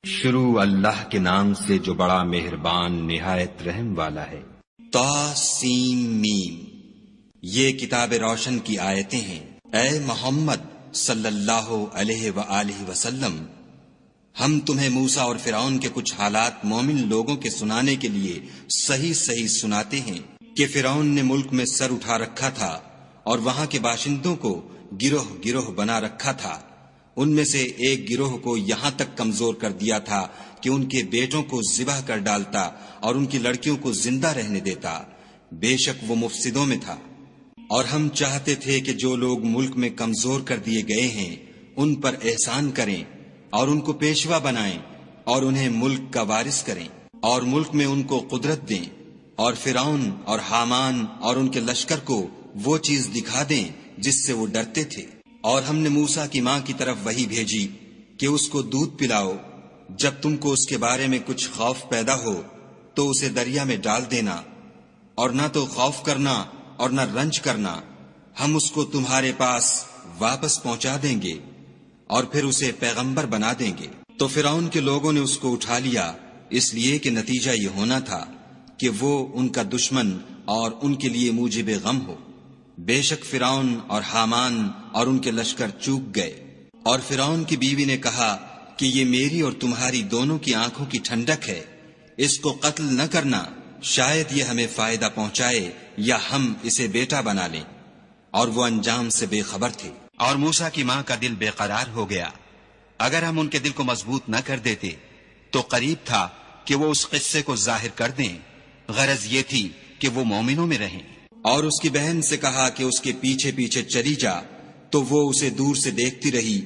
شروع اللہ کے نام سے جو بڑا مہربان نہایت رحم والا ہے۔ طاسیم، یہ کتاب روشن کی آیتیں ہیں۔ اے محمد صلی اللہ علیہ وآلہ وسلم، ہم تمہیں موسیٰ اور فرعون کے کچھ حالات مومن لوگوں کے سنانے کے لیے صحیح صحیح سناتے ہیں کہ فرعون نے ملک میں سر اٹھا رکھا تھا اور وہاں کے باشندوں کو گروہ گروہ بنا رکھا تھا۔ ان میں سے ایک گروہ کو یہاں تک کمزور کر دیا تھا کہ ان کے بیٹوں کو ذبح کر ڈالتا اور ان کی لڑکیوں کو زندہ رہنے دیتا۔ بے شک وہ مفسدوں میں تھا۔ اور ہم چاہتے تھے کہ جو لوگ ملک میں کمزور کر دیے گئے ہیں ان پر احسان کریں اور ان کو پیشوا بنائیں اور انہیں ملک کا وارث کریں اور ملک میں ان کو قدرت دیں، اور فرعون اور حامان اور ان کے لشکر کو وہ چیز دکھا دیں جس سے وہ ڈرتے تھے۔ اور ہم نے موسیٰ کی ماں کی طرف وحی بھیجی کہ اس کو دودھ پلاؤ، جب تم کو اس کے بارے میں کچھ خوف پیدا ہو تو اسے دریا میں ڈال دینا، اور نہ تو خوف کرنا اور نہ رنج کرنا، ہم اس کو تمہارے پاس واپس پہنچا دیں گے اور پھر اسے پیغمبر بنا دیں گے۔ تو فرعون کے لوگوں نے اس کو اٹھا لیا، اس لیے کہ نتیجہ یہ ہونا تھا کہ وہ ان کا دشمن اور ان کے لیے موجب غم ہو۔ بے شک فرعون اور حامان اور ان کے لشکر چوک گئے۔ اور فرعون کی بیوی نے کہا کہ یہ میری اور تمہاری دونوں کی آنکھوں کی ٹھنڈک ہے، اس کو قتل نہ کرنا، شاید یہ ہمیں فائدہ پہنچائے یا ہم اسے بیٹا بنا لیں۔ اور وہ انجام سے بے خبر تھے۔ اور موسیٰ کی ماں کا دل بے قرار ہو گیا۔ اگر ہم ان کے دل کو مضبوط نہ کر دیتے تو قریب تھا کہ وہ اس قصے کو ظاہر کر دیں، غرض یہ تھی کہ وہ مومنوں میں رہیں۔ اور اس کی بہن سے کہا کہ اس کے پیچھے پیچھے چلی جا، تو وہ اسے دور سے دیکھتی رہی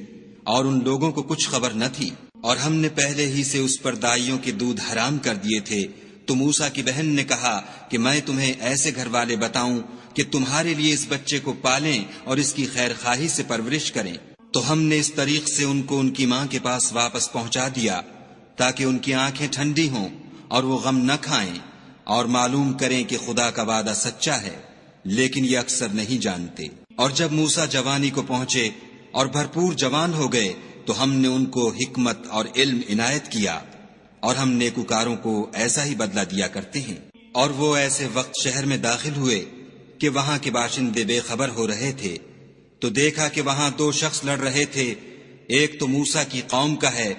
اور ان لوگوں کو کچھ خبر نہ تھی۔ اور ہم نے پہلے ہی سے اس پر دائیوں کے دودھ حرام کر دیے تھے۔ تو موسیٰ کی بہن نے کہا کہ میں تمہیں ایسے گھر والے بتاؤں کہ تمہارے لیے اس بچے کو پالیں اور اس کی خیر خواہی سے پرورش کریں۔ تو ہم نے اس طریق سے ان کو ان کی ماں کے پاس واپس پہنچا دیا تاکہ ان کی آنکھیں ٹھنڈی ہوں اور وہ غم نہ کھائیں اور معلوم کریں کہ خدا کا وعدہ سچا ہے، لیکن یہ اکثر نہیں جانتے۔ اور جب موسیٰ جوانی کو پہنچے اور بھرپور جوان ہو گئے تو ہم نے ان کو حکمت اور علم عنایت کیا، اور ہم نیکوکاروں کو ایسا ہی بدلہ دیا کرتے ہیں۔ اور وہ ایسے وقت شہر میں داخل ہوئے کہ وہاں کے باشندے بے خبر ہو رہے تھے، تو دیکھا کہ وہاں دو شخص لڑ رہے تھے، ایک تو موسیٰ کی قوم کا ہے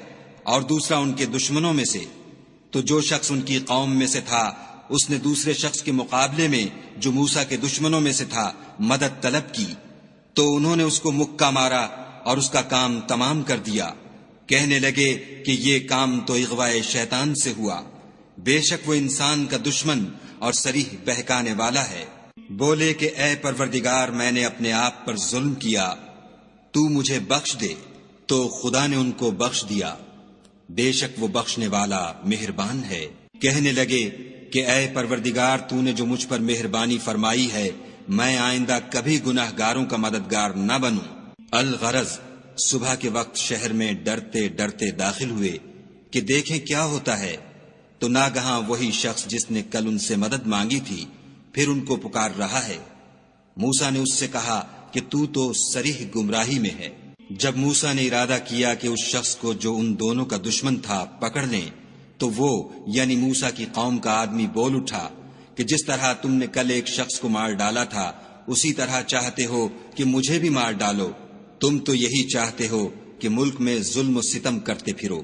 اور دوسرا ان کے دشمنوں میں سے۔ تو جو شخص ان کی قوم میں سے تھا اس نے دوسرے شخص کے مقابلے میں جو موسیٰ کے دشمنوں میں سے تھا مدد طلب کی، تو انہوں نے اس کو مکہ مارا اور اس کا کام تمام کر دیا۔ کہنے لگے کہ یہ کام تو اغوائے شیطان سے ہوا، بے شک وہ انسان کا دشمن اور صریح بہکانے والا ہے۔ بولے کہ اے پروردگار، میں نے اپنے آپ پر ظلم کیا، تو مجھے بخش دے۔ تو خدا نے ان کو بخش دیا، بے شک وہ بخشنے والا مہربان ہے۔ کہنے لگے کہ اے پروردگار، تو نے جو مجھ پر مہربانی فرمائی ہے، میں آئندہ کبھی گناہ گاروں کا مددگار نہ بنوں۔ الغرض صبح کے وقت شہر میں ڈرتے ڈرتے داخل ہوئے کہ دیکھیں کیا ہوتا ہے، تو ناگہاں وہی شخص جس نے کل ان سے مدد مانگی تھی پھر ان کو پکار رہا ہے۔ موسیٰ نے اس سے کہا کہ تو صریح گمراہی میں ہے۔ جب موسیٰ نے ارادہ کیا کہ اس شخص کو جو ان دونوں کا دشمن تھا پکڑ لیں، تو وہ یعنی موسیٰ کی قوم کا آدمی بول اٹھا کہ جس طرح تم نے کل ایک شخص کو مار ڈالا تھا اسی طرح چاہتے ہو کہ مجھے بھی مار ڈالو۔ تم تو یہی چاہتے ہو کہ ملک میں ظلم و ستم کرتے پھرو،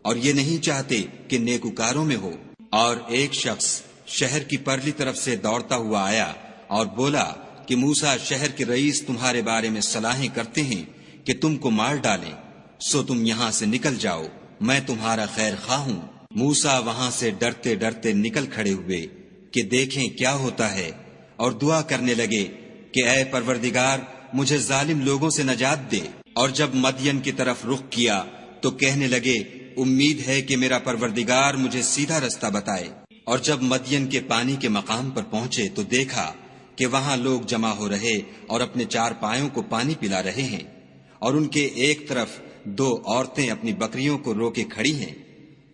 اور یہ نہیں چاہتے کہ نیکوکاروں میں ہو۔ اور ایک شخص شہر کی پرلی طرف سے دوڑتا ہوا آیا اور بولا کہ موسیٰ شہر کے رئیس تمہارے بارے میں صلاحیں کرتے ہیں کہ تم کو مار ڈالیں، سو تم یہاں سے نکل جاؤ، میں تمہارا خیر خواہ ہوں۔ موسیٰ وہاں سے ڈرتے ڈرتے نکل کھڑے ہوئے کہ دیکھیں کیا ہوتا ہے، اور دعا کرنے لگے کہ اے پروردگار، مجھے ظالم لوگوں سے نجات دے۔ اور جب مدین کی طرف رخ کیا تو کہنے لگے امید ہے کہ میرا پروردگار مجھے سیدھا رستہ بتائے۔ اور جب مدین کے پانی کے مقام پر پہنچے تو دیکھا کہ وہاں لوگ جمع ہو رہے اور اپنے چار پایوں کو پانی پلا رہے ہیں، اور ان کے ایک طرف دو عورتیں اپنی بکریوں کو روکے کھڑی ہیں۔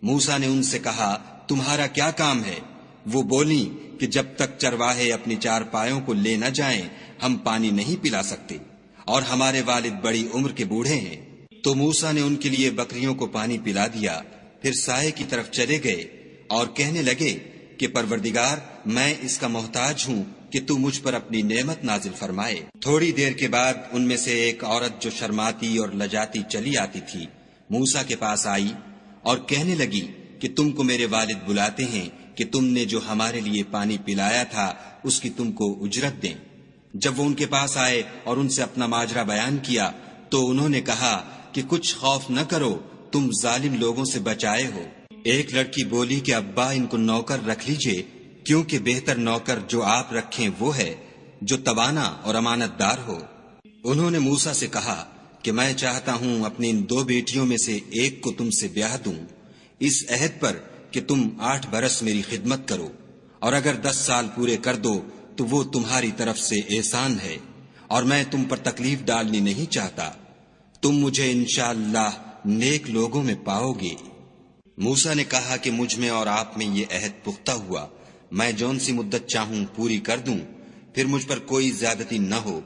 موسیٰ نے ان سے کہا تمہارا کیا کام ہے؟ وہ بولیں کہ جب تک چرواہے اپنی چار پایوں کو لے نہ جائیں ہم پانی نہیں پلا سکتے، اور ہمارے والد بڑی عمر کے بوڑھے ہیں۔ تو موسیٰ نے ان کے لیے بکریوں کو پانی پلا دیا، پھر سائے کی طرف چلے گئے اور کہنے لگے کہ پروردگار، میں اس کا محتاج ہوں کہ تو مجھ پر اپنی نعمت نازل فرمائے۔ تھوڑی دیر کے بعد ان میں سے ایک عورت جو شرماتی اور لجاتی چلی آتی تھی موسیٰ کے پاس آئی اور کہنے لگی کہ تم کو میرے والد بلاتے ہیں کہ تم نے جو ہمارے لیے پانی پلایا تھا اس کی تم کو اجرت دیں۔ جب وہ ان کے پاس آئے اور ان سے اپنا ماجرا بیان کیا تو انہوں نے کہا کہ کچھ خوف نہ کرو، تم ظالم لوگوں سے بچائے ہو۔ ایک لڑکی بولی کہ ابا ان کو نوکر رکھ لیجئے، کیونکہ بہتر نوکر جو آپ رکھیں وہ ہے جو توانا اور امانت دار ہو۔ انہوں نے موسیٰ سے کہا کہ میں چاہتا ہوں اپنی ان 2 بیٹیوں میں سے ایک کو تم سے بیاہ دوں، اس عہد پر کہ تم 8 برس میری خدمت کرو، اور اگر 10 سال پورے کر دو تو وہ تمہاری طرف سے احسان ہے، اور میں تم پر تکلیف ڈالنی نہیں چاہتا، تم مجھے انشاءاللہ نیک لوگوں میں پاؤ گے۔ موسیٰ نے کہا کہ مجھ میں اور آپ میں یہ عہد پختہ ہوا، میں جون سی مدت چاہوں پوری کر دوں، پھر مجھ پر کوئی زیادتی نہ ہو،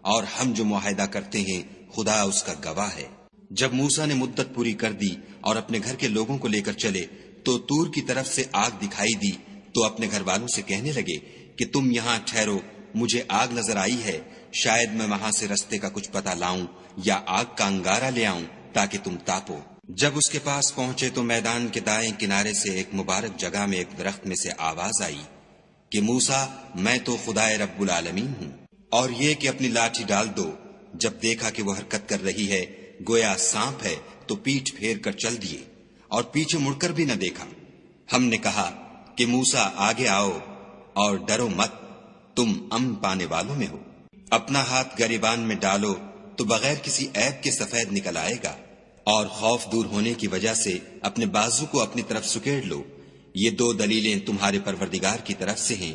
اور ہم جو معاہدہ کرتے ہیں خدا اس کا گواہ ہے۔ جب موسیٰ نے مدت پوری کر دی اور اپنے گھر کے لوگوں کو لے کر چلے تو طور کی طرف سے آگ دکھائی دی، تو اپنے گھر والوں سے کہنے لگے کہ تم یہاں ٹھہرو، مجھے آگ نظر آئی ہے، شاید میں وہاں سے رستے کا کچھ پتہ لاؤں یا آگ کا انگارہ لے آؤں تاکہ تم تاپو۔ جب اس کے پاس پہنچے تو میدان کے دائیں کنارے سے ایک مبارک جگہ میں ایک درخت میں سے آواز آئی کہ موسیٰ، میں تو خدائے رب العالمین ہوں، اور یہ کہ اپنی لاٹھی ڈال دو۔ جب دیکھا کہ وہ حرکت کر رہی ہے گویا سانپ ہے تو پیٹھ پھیر کر چل دیے اور پیچھے مڑ کر بھی نہ دیکھا۔ ہم نے کہا کہ موسیٰ آگے آؤ اور ڈرو مت، تم امن پانے والوں میں ہو، اپنا ہاتھ گریبان میں ڈالو تو بغیر کسی عیب کے سفید نکل آئے گا، اور خوف دور ہونے کی وجہ سے اپنے بازو کو اپنی طرف سکیڑ لو، یہ 2 دلیلیں تمہارے پروردگار کی طرف سے ہیں،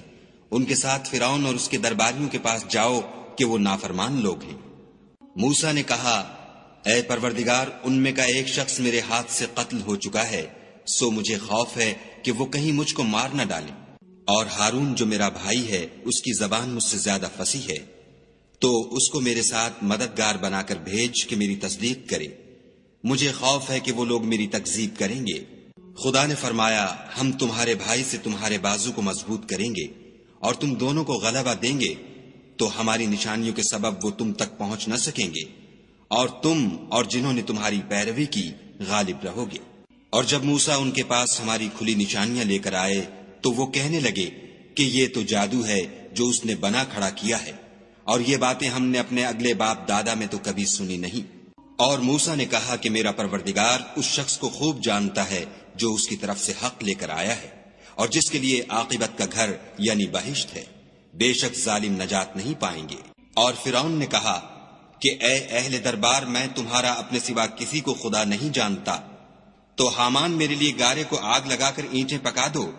ان کے ساتھ فرعون اور اس کے درباریوں کے پاس جاؤ کہ وہ نافرمان لوگ ہیں۔ موسیٰ نے کہا، اے پروردگار، ان میں کا ایک شخص میرے ہاتھ سے قتل ہو چکا ہے، سو مجھے خوف ہے کہ وہ کہیں مجھ کو مار نہ ڈالیں، اور ہارون جو میرا بھائی ہے اس کی زبان مجھ سے زیادہ فصیح ہے، تو اس کو میرے ساتھ مددگار بنا کر بھیج کہ میری تصدیق کرے، مجھے خوف ہے کہ وہ لوگ میری تکذیب کریں گے۔ خدا نے فرمایا، ہم تمہارے بھائی سے تمہارے بازو کو مضبوط کریں گے اور تم دونوں کو غلبہ دیں گے، تو ہماری نشانیوں کے سبب وہ تم تک پہنچ نہ سکیں گے، اور تم اور جنہوں نے تمہاری پیروی کی غالب رہو گے۔ اور جب موسیٰ ان کے پاس ہماری کھلی نشانیاں لے کر آئے تو وہ کہنے لگے کہ یہ تو جادو ہے جو اس نے بنا کھڑا کیا ہے، اور یہ باتیں ہم نے اپنے اگلے باپ دادا میں تو کبھی سنی نہیں۔ اور موسیٰ نے کہا کہ میرا پروردگار اس شخص کو خوب جانتا ہے جو اس کی طرف سے حق لے کر آیا ہے، اور جس کے لیے عاقبت کا گھر یعنی بہشت ہے، بے شک ظالم نجات نہیں پائیں گے۔ اور فرعون نے کہا کہ اے اہل دربار، میں تمہارا اپنے سوا کسی کو خدا نہیں جانتا، تو حامان میرے لیے گارے کو آگ لگا کر اینٹیں پکا دو،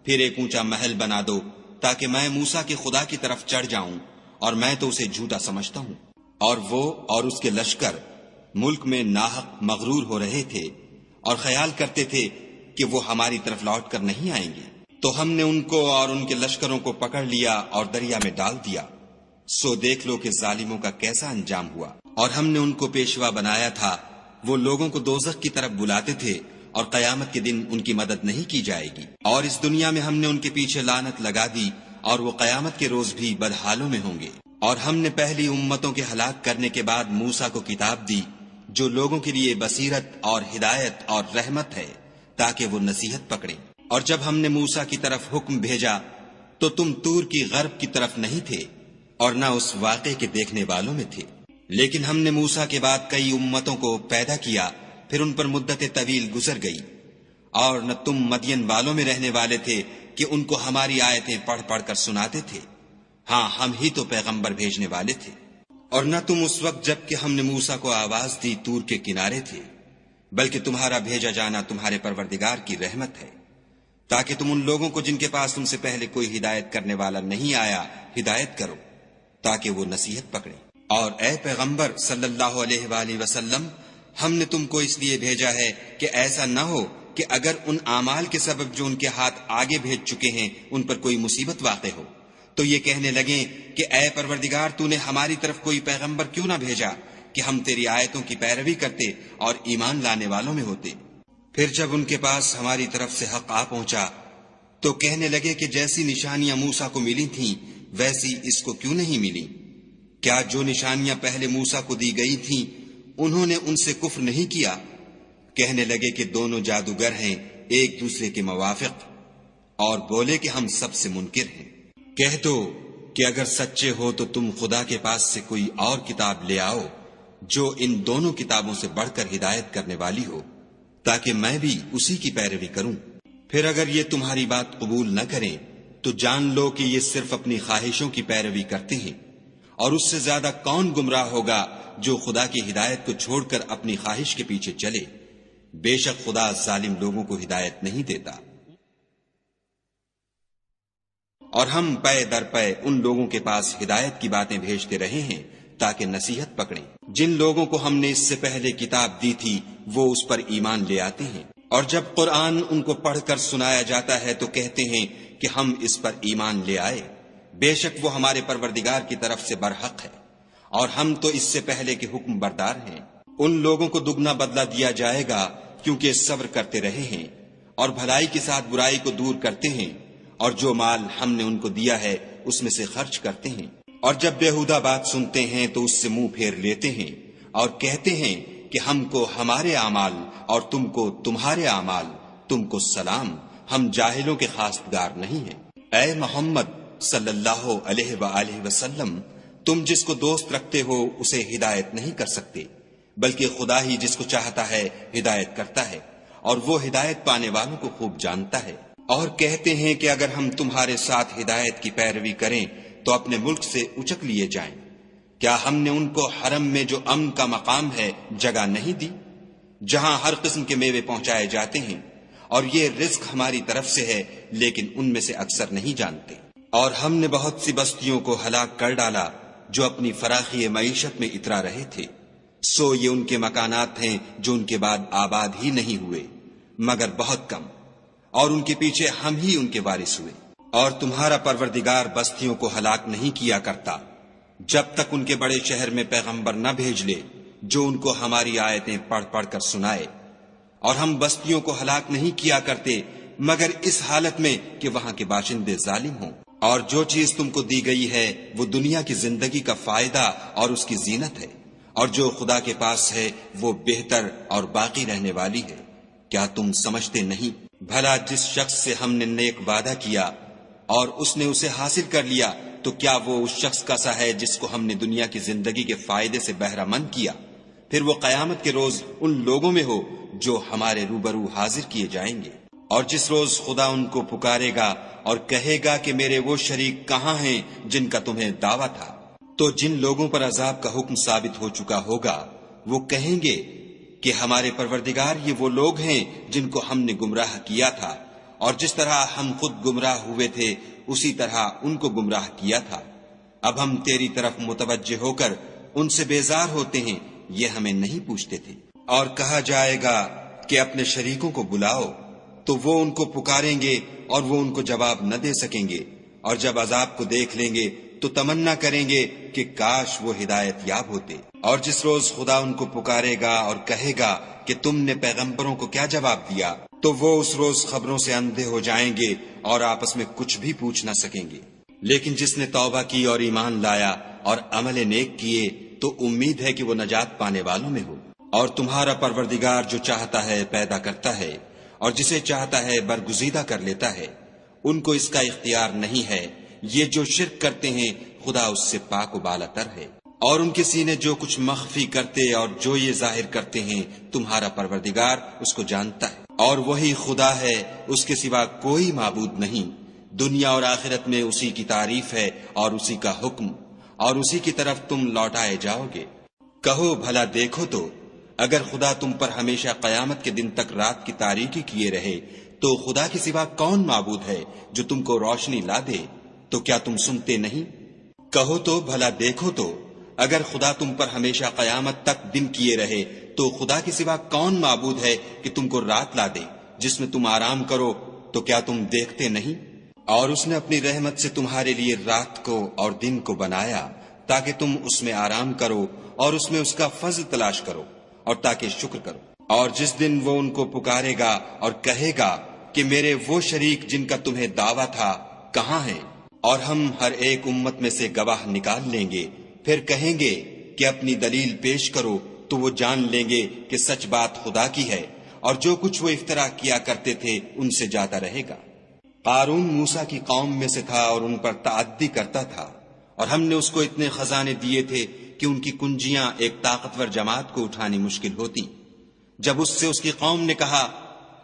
پھر ایک اونچا محل بنا دو تاکہ میں موسیٰ کے خدا کی طرف چڑھ جاؤں، اور میں تو اسے جھوٹا سمجھتا ہوں۔ اور وہ اور اس کے لشکر ملک میں ناحق مغرور ہو رہے تھے اور خیال کرتے تھے کہ وہ ہماری طرف لوٹ کر نہیں آئیں گے، تو ہم نے ان کو اور ان کے لشکروں کو پکڑ لیا اور دریا میں ڈال دیا، سو دیکھ لو کہ ظالموں کا کیسا انجام ہوا۔ اور ہم نے ان کو پیشوا بنایا تھا، وہ لوگوں کو دوزخ کی طرف بلاتے تھے، اور قیامت کے دن ان کی مدد نہیں کی جائے گی، اور اس دنیا میں ہم نے ان کے پیچھے لعنت لگا دی، اور وہ قیامت کے روز بھی بدحالوں میں ہوں گے۔ اور ہم نے پہلی امتوں کے ہلاک کرنے کے بعد موسیٰ کو کتاب دی جو لوگوں کے لیے بصیرت اور ہدایت اور رحمت ہے تاکہ وہ نصیحت پکڑیں۔ اور جب ہم نے موسیٰ کی طرف حکم بھیجا تو تم طور کی غرب کی طرف نہیں تھے اور نہ اس واقعے کے دیکھنے والوں میں تھے، لیکن ہم نے موسیٰ کے بعد کئی امتوں کو پیدا کیا، پھر ان پر مدت طویل گزر گئی، اور نہ تم مدین والوں میں رہنے والے تھے کہ ان کو ہماری آیتیں پڑھ پڑھ کر سناتے تھے، ہاں ہم ہی تو پیغمبر بھیجنے والے تھے۔ اور نہ تم اس وقت جب کہ ہم نے موسیٰ کو آواز دی طور کے کنارے تھے، بلکہ تمہارا بھیجا جانا تمہارے پروردگار کی رحمت ہے، تاکہ تم ان لوگوں کو جن کے پاس تم سے پہلے کوئی ہدایت کرنے والا نہیں آیا ہدایت کرو، تاکہ وہ نصیحت پکڑیں۔ اور اے پیغمبر صلی اللہ علیہ وآلہ وسلم، ہم نے تم کو اس لیے بھیجا ہے کہ ایسا نہ ہو کہ اگر ان اعمال کے سبب جو ان کے ہاتھ آگے بھیج چکے ہیں ان پر کوئی مصیبت واقع ہو تو یہ کہنے لگیں کہ اے پروردگار، تو نے ہماری طرف کوئی پیغمبر کیوں نہ بھیجا کہ ہم تیری آیتوں کی پیروی کرتے اور ایمان لانے والوں میں ہوتے۔ پھر جب ان کے پاس ہماری طرف سے حق آ پہنچا تو کہنے لگے کہ جیسی نشانیاں موسیٰ کو ملی تھیں ویسی اس کو کیوں نہیں ملی؟ کیا جو نشانیاں پہلے موسیٰ کو دی گئی تھیں انہوں نے ان سے کفر نہیں کیا؟ کہنے لگے کہ دونوں جادوگر ہیں ایک دوسرے کے موافق، اور بولے کہ ہم سب سے منکر ہیں۔ کہہ دو کہ اگر سچے ہو تو تم خدا کے پاس سے کوئی اور کتاب لے آؤ جو ان دونوں کتابوں سے بڑھ کر ہدایت کرنے والی ہو، تاکہ میں بھی اسی کی پیروی کروں۔ پھر اگر یہ تمہاری بات قبول نہ کریں تو جان لو کہ یہ صرف اپنی خواہشوں کی پیروی کرتے ہیں، اور اس سے زیادہ کون گمراہ ہوگا جو خدا کی ہدایت کو چھوڑ کر اپنی خواہش کے پیچھے چلے۔ بے شک خدا ظالم لوگوں کو ہدایت نہیں دیتا۔ اور ہم پے در پے ان لوگوں کے پاس ہدایت کی باتیں بھیجتے رہے ہیں تاکہ نصیحت پکڑیں۔ جن لوگوں کو ہم نے اس سے پہلے کتاب دی تھی وہ اس پر ایمان لے آتے ہیں، اور جب قرآن ان کو پڑھ کر سنایا جاتا ہے تو کہتے ہیں کہ ہم اس پر ایمان لے آئے۔ بے شک وہ ہمارے پروردگار کی طرف سے برحق ہے، اور ہم تو اس سے پہلے کے حکم بردار ہیں۔ ان لوگوں کو دگنا بدلہ دیا جائے گا کیونکہ صبر کرتے رہے ہیں اور بھلائی کے ساتھ برائی کو دور کرتے ہیں، اور جو مال ہم نے ان کو دیا ہے اس میں سے خرچ کرتے ہیں۔ اور جب بیہودہ بات سنتے ہیں تو اس سے منہ پھیر لیتے ہیں اور کہتے ہیں کہ ہم کو ہمارے اعمال اور تم کو تمہارے اعمال، تم کو سلام، ہم جاہلوں کے خواستگار نہیں ہیں۔ اے محمد صلی اللہ علیہ وآلہ وسلم، تم جس کو دوست رکھتے ہو اسے ہدایت نہیں کر سکتے، بلکہ خدا ہی جس کو چاہتا ہے ہدایت کرتا ہے، اور وہ ہدایت پانے والوں کو خوب جانتا ہے۔ اور کہتے ہیں کہ اگر ہم تمہارے ساتھ ہدایت کی پیروی کریں تو اپنے ملک سے اچک لیے جائیں۔ کیا ہم نے ان کو حرم میں جو امن کا مقام ہے جگہ نہیں دی، جہاں ہر قسم کے میوے پہنچائے جاتے ہیں، اور یہ رزق ہماری طرف سے ہے لیکن ان میں سے اکثر نہیں جانتے۔ اور ہم نے بہت سی بستیوں کو ہلاک کر ڈالا جو اپنی فراخی معیشت میں اترا رہے تھے، سو یہ ان کے مکانات ہیں جو ان کے بعد آباد ہی نہیں ہوئے مگر بہت کم، اور ان کے پیچھے ہم ہی ان کے وارث ہوئے۔ اور تمہارا پروردگار بستیوں کو ہلاک نہیں کیا کرتا جب تک ان کے بڑے شہر میں پیغمبر نہ بھیج لے جو ان کو ہماری آیتیں پڑھ پڑھ کر سنائے، اور ہم بستیوں کو ہلاک نہیں کیا کرتے مگر اس حالت میں کہ وہاں کے باشندے ظالم ہوں۔ اور جو چیز تم کو دی گئی ہے وہ دنیا کی زندگی کا فائدہ اور اس کی زینت ہے، اور جو خدا کے پاس ہے وہ بہتر اور باقی رہنے والی ہے۔ کیا تم سمجھتے نہیں؟ بھلا جس شخص سے ہم نے نیک وعدہ کیا اور اس نے اسے حاصل کر لیا تو کیا وہ اس شخص کا سا ہے جس کو ہم نے دنیا کی زندگی کے فائدے سے بہرہ مند کیا؟ پھر وہ قیامت کے روز ان لوگوں میں ہو جو ہمارے روبرو حاضر کیے جائیں گے۔ اور جس روز خدا ان کو پکارے گا اور کہے گا کہ میرے وہ شریک کہاں ہیں جن کا تمہیں دعویٰ تھا، تو جن لوگوں پر عذاب کا حکم ثابت ہو چکا ہوگا وہ کہیں گے کہ ہمارے پروردگار یہ وہ لوگ ہیں جن کو ہم نے گمراہ کیا تھا، اور جس طرح ہم خود گمراہ ہوئے تھے اسی طرح ان کو گمراہ کیا تھا۔ اب ہم تیری طرف متوجہ ہو کر ان سے بیزار ہوتے ہیں، یہ ہمیں نہیں پوچھتے تھے۔ اور کہا جائے گا کہ اپنے شریکوں کو بلاؤ، تو وہ ان کو پکاریں گے اور وہ ان کو جواب نہ دے سکیں گے، اور جب عذاب کو دیکھ لیں گے تو تمنا کریں گے کہ کاش وہ ہدایت یاب ہوتے۔ اور جس روز خدا ان کو پکارے گا اور کہے گا کہ تم نے پیغمبروں کو کیا جواب دیا، تو وہ اس روز خبروں سے اندھے ہو جائیں گے اور آپس میں کچھ بھی پوچھ نہ سکیں گے۔ لیکن جس نے توبہ کی اور ایمان لایا اور عمل نیک کیے تو امید ہے کہ وہ نجات پانے والوں میں ہو۔ اور تمہارا پروردگار جو چاہتا ہے پیدا کرتا ہے اور جسے چاہتا ہے برگزیدہ کر لیتا ہے، ان کو اس کا اختیار نہیں ہے۔ یہ جو شرک کرتے ہیں خدا اس سے پاک و بالا تر ہے، اور ان کے سینے جو کچھ مخفی کرتے اور جو یہ ظاہر کرتے ہیں تمہارا پروردگار اس کو جانتا ہے۔ اور وہی خدا ہے، اس کے سوا کوئی معبود نہیں۔ دنیا اور آخرت میں اسی کی تعریف ہے اور اسی کا حکم، اور اسی کی طرف تم لوٹائے جاؤ گے۔ کہو بھلا دیکھو تو اگر خدا تم پر ہمیشہ قیامت کے دن تک رات کی تاریکی کیے رہے تو خدا کے سوا کون معبود ہے جو تم کو روشنی لا دے؟ تو کیا تم سنتے نہیں؟ کہو تو بھلا دیکھو تو اگر خدا تم پر ہمیشہ قیامت تک دن کیے رہے تو خدا کے سوا کون معبود ہے کہ تم کو رات لا دے جس میں تم آرام کرو؟ تو کیا تم دیکھتے نہیں؟ اور اس نے اپنی رحمت سے تمہارے لیے رات کو اور دن کو بنایا تاکہ تم اس میں آرام کرو اور اس میں اس کا فضل تلاش کرو اور تاکہ شکر کرو۔ اور جس دن وہ ان کو پکارے گا اور کہے گا کہ میرے وہ شریک جن کا تمہیں دعویٰ تھا کہاں ہیں، اور ہم ہر ایک امت میں سے گواہ نکال لیں گے، پھر کہیں گے کہ اپنی دلیل پیش کرو، تو وہ جان لیں گے کہ سچ بات خدا کی ہے، اور جو کچھ وہ افترا کیا کرتے تھے ان سے جاتا رہے گا۔ قارون موسیٰ کی قوم میں سے تھا اور ان پر تعدی کرتا تھا، اور ہم نے اس کو اتنے خزانے دیے تھے کہ ان کی کنجیاں ایک طاقتور جماعت کو اٹھانی مشکل ہوتی۔ جب اس سے اس کی قوم نے کہا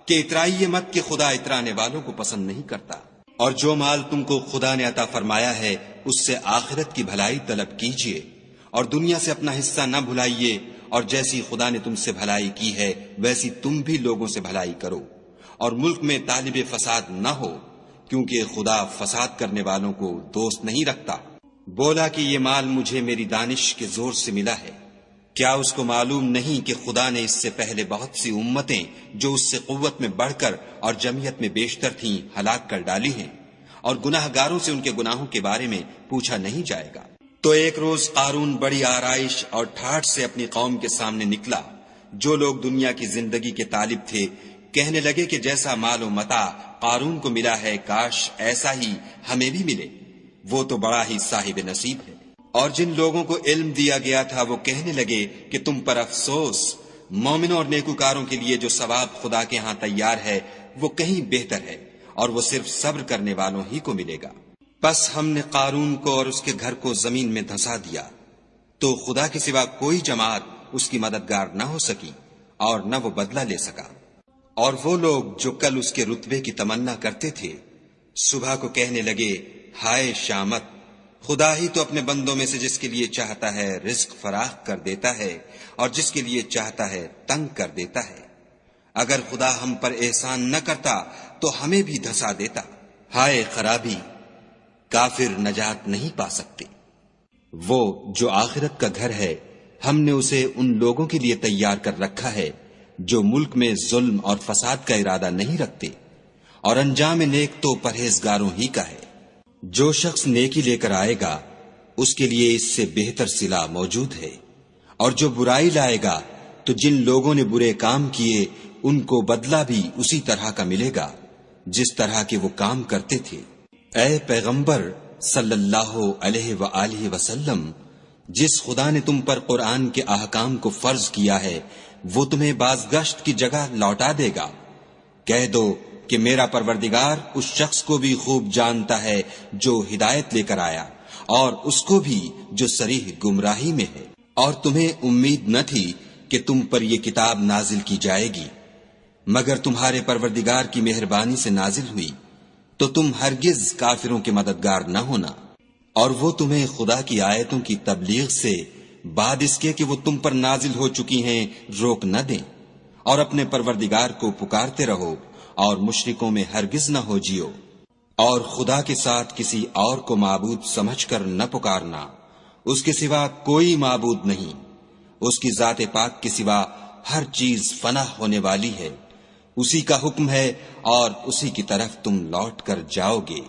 کہ اترائیے مت کہ خدا اترانے والوں کو پسند نہیں کرتا، اور جو مال تم کو خدا نے عطا فرمایا ہے اس سے آخرت کی بھلائی طلب کیجیے، اور دنیا سے اپنا حصہ نہ بھلائیے، اور جیسی خدا نے تم سے بھلائی کی ہے ویسی تم بھی لوگوں سے بھلائی کرو، اور ملک میں طالب فساد نہ ہو، کیونکہ خدا فساد کرنے والوں کو دوست نہیں رکھتا۔ بولا کہ یہ مال مجھے میری دانش کے زور سے ملا ہے، کیا اس کو معلوم نہیں کہ خدا نے اس سے پہلے بہت سی امتیں جو اس سے قوت میں بڑھ کر اور جمعیت میں بیشتر تھیں ہلاک کر ڈالی ہیں، اور گناہ گاروں سے ان کے گناہوں کے بارے میں پوچھا نہیں جائے گا۔ تو ایک روز قارون بڑی آرائش اور ٹھاٹھ سے اپنی قوم کے سامنے نکلا۔ جو لوگ دنیا کی زندگی کے طالب تھے کہنے لگے کہ جیسا مال و متاع قارون کو ملا ہے کاش ایسا ہی ہمیں بھی ملے، وہ تو بڑا ہی صاحب نصیب ہے۔ اور جن لوگوں کو علم دیا گیا تھا وہ کہنے لگے کہ تم پر افسوس، مومنوں اور نیکوکاروں کے لیے جو ثواب خدا کے ہاں تیار ہے وہ کہیں بہتر ہے، اور وہ صرف صبر کرنے والوں ہی کو ملے گا۔ پس ہم نے قارون کو اور اس کے گھر کو زمین میں دھنسا دیا، تو خدا کے سوا کوئی جماعت اس کی مددگار نہ ہو سکی اور نہ وہ بدلہ لے سکا۔ اور وہ لوگ جو کل اس کے رتبے کی تمنا کرتے تھے صبح کو کہنے لگے ہائے شامت، خدا ہی تو اپنے بندوں میں سے جس کے لیے چاہتا ہے رزق فراخ کر دیتا ہے اور جس کے لیے چاہتا ہے تنگ کر دیتا ہے۔ اگر خدا ہم پر احسان نہ کرتا تو ہمیں بھی دھسا دیتا۔ ہائے خرابی، کافر نجات نہیں پا سکتے۔ وہ جو آخرت کا گھر ہے ہم نے اسے ان لوگوں کے لیے تیار کر رکھا ہے جو ملک میں ظلم اور فساد کا ارادہ نہیں رکھتے، اور انجام نیک تو پرہیزگاروں ہی کا ہے۔ جو شخص نیکی لے کر آئے گا اس کے لیے اس سے بہتر صلہ موجود ہے، اور جو برائی لائے گا تو جن لوگوں نے برے کام کیے ان کو بدلہ بھی اسی طرح کا ملے گا جس طرح کے وہ کام کرتے تھے۔ اے پیغمبر صلی اللہ علیہ وآلہ وسلم، جس خدا نے تم پر قرآن کے احکام کو فرض کیا ہے وہ تمہیں بازگشت کی جگہ لوٹا دے گا۔ کہہ دو کہ میرا پروردگار اس شخص کو بھی خوب جانتا ہے جو ہدایت لے کر آیا، اور اس کو بھی جو صریح گمراہی میں ہے۔ اور تمہیں امید نہ تھی کہ تم پر یہ کتاب نازل کی جائے گی مگر تمہارے پروردگار کی مہربانی سے نازل ہوئی، تو تم ہرگز کافروں کے مددگار نہ ہونا، اور وہ تمہیں خدا کی آیتوں کی تبلیغ سے بعد اس کے کہ وہ تم پر نازل ہو چکی ہیں روک نہ دیں، اور اپنے پروردگار کو پکارتے رہو اور مشرکوں میں ہرگز نہ ہو جیو، اور خدا کے ساتھ کسی اور کو معبود سمجھ کر نہ پکارنا، اس کے سوا کوئی معبود نہیں، اس کی ذات پاک کے سوا ہر چیز فنا ہونے والی ہے، اسی کا حکم ہے اور اسی کی طرف تم لوٹ کر جاؤ گے۔